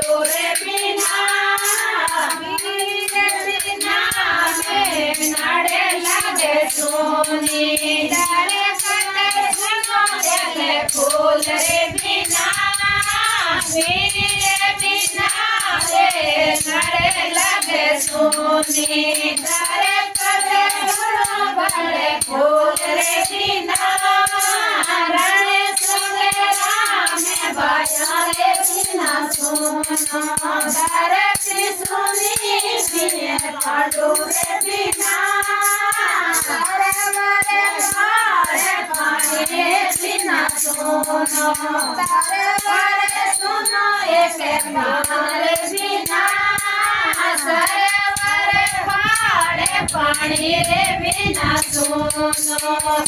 रे बिना वीर बिना में नाड़े लागे सोनी डारे कटे सुनो देले फूल रे बिना वीर बिना रे नाड़े लागे सोनी डारे कटे सुनो भले फूल रे बिना राणे संगे रामे बाया रे बिना सोना धरती सुनी बिने पाडू रे बिना हरे वरे भारे पानी रे बिना सोनो तारे वरे सुनो एक मारे बिना सरे वरे भारे पानी रे बिना सोनो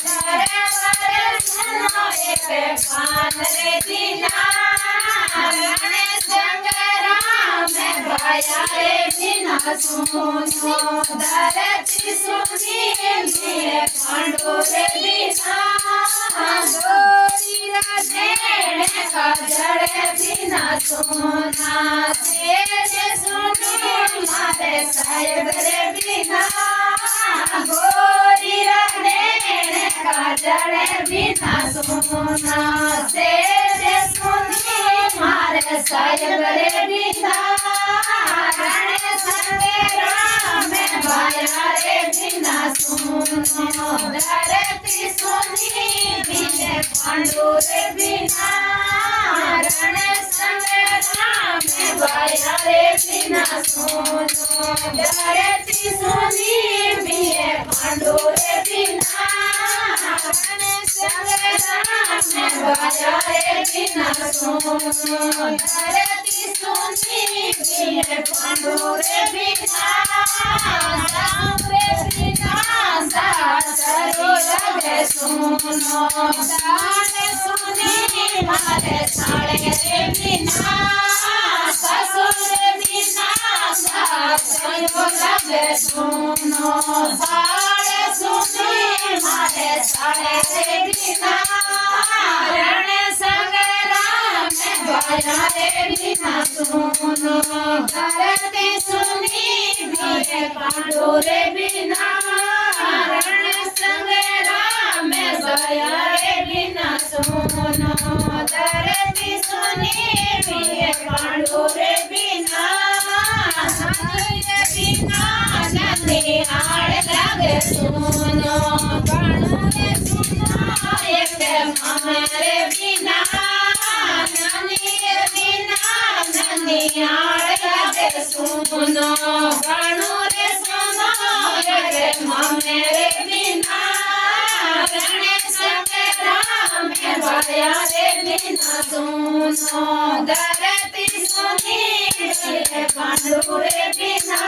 तारे वरे सुनो एक पान रे बिना राणे संगे रामे बाया रे बिना सोनो धरती सुनी बिने पाडू रे बिना गोरी राधे काजल बिना सोना तेज सुनी मारे साहेब रे बिना गोरी राधे काजल बिना सोना तेज सुनी मारे साहेब रे बिना राणे संगे रामे बाया रे बिना सोनो धरती सुनी बिने पांडू रे बिना राणे संगे रामे बाया रे बिना सोनो धरती सुनी बिने पांडू रे बिना राणे संगे रामे बाया रे बिना सोनो धरती सुनी बिने पांडू रे बिना रे बिना सासरो लगे सुनो दाने सुनी मारे साले रे बिना ससुर बिना सासरो लगे सुनो साले सुनी मारे साले रे बिना राणे संगे रामे बाया रे बिना सुनो धरती सुनी बिने पांडू रे बिना राणे संगे रामे बाया रे बिना सोनो धरती सुनी बिने पांडू रे बिना रे बिना नंदी आड़ लागे सुनो बाणू रे सुनो एक मारे बिना नंदी बिना नंदी आड़ लागे सुनो बाणू रे सुनो एक मामे रे बिना राणे संगे रामे बाया रे बिना सोनो धरती सुनी बिने पांडू रे बिना